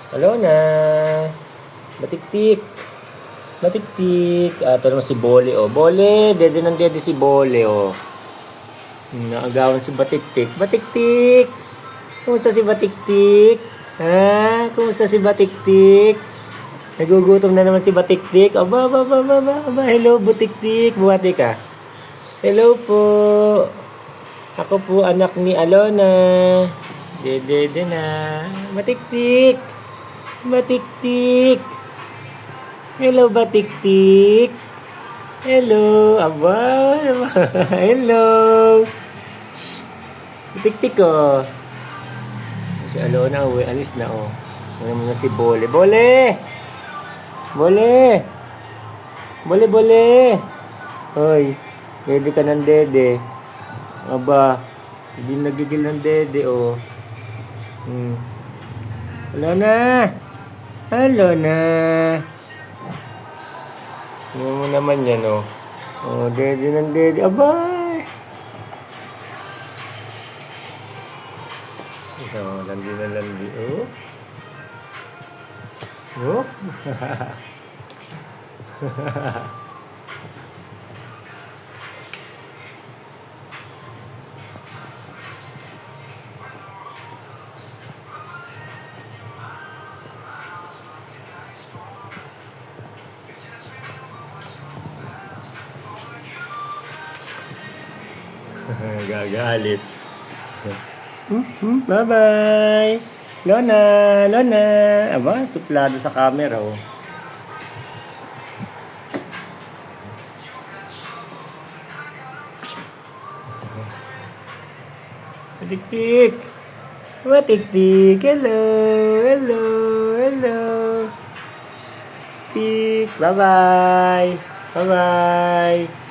Hello na. Batiktik. Batiktik. Ito naman si Bole, oh. Bole, dede ng dede si Bole, oh. Naagawan si Batiktik. Batiktik! Kumusta si Batiktik? Ha? Kumusta si Batiktik? Nagugutom na naman si Batiktik. Aba, aba, aba, aba, aba. Hello, Batiktik. Buhati ka. Hello po. Ako po anak ni Alona. Dede na. Batiktik. Batiktik. Hello, Batiktik. Hello. Aba. Hello. Shh. Batiktik ko. Si Alona, uwi. Alis na, oh. Ano na si Bole. Bole! Bole! Bole, Bole! Hoy, dede ka ng dede. Aba, hindi nagigil ng dede, oh. Hello na! Hello na! Ano mo naman yan, oh. Oh, dede ng dede. Abay! Ito, landi na landi, oh. Oh? Gagalit. Bye-bye! Lona! Lona! Aba, suplado sa camera, oh. Batiktik! Batiktik! Hello! Hello! Hello! Tik! Bye-bye! Bye-bye!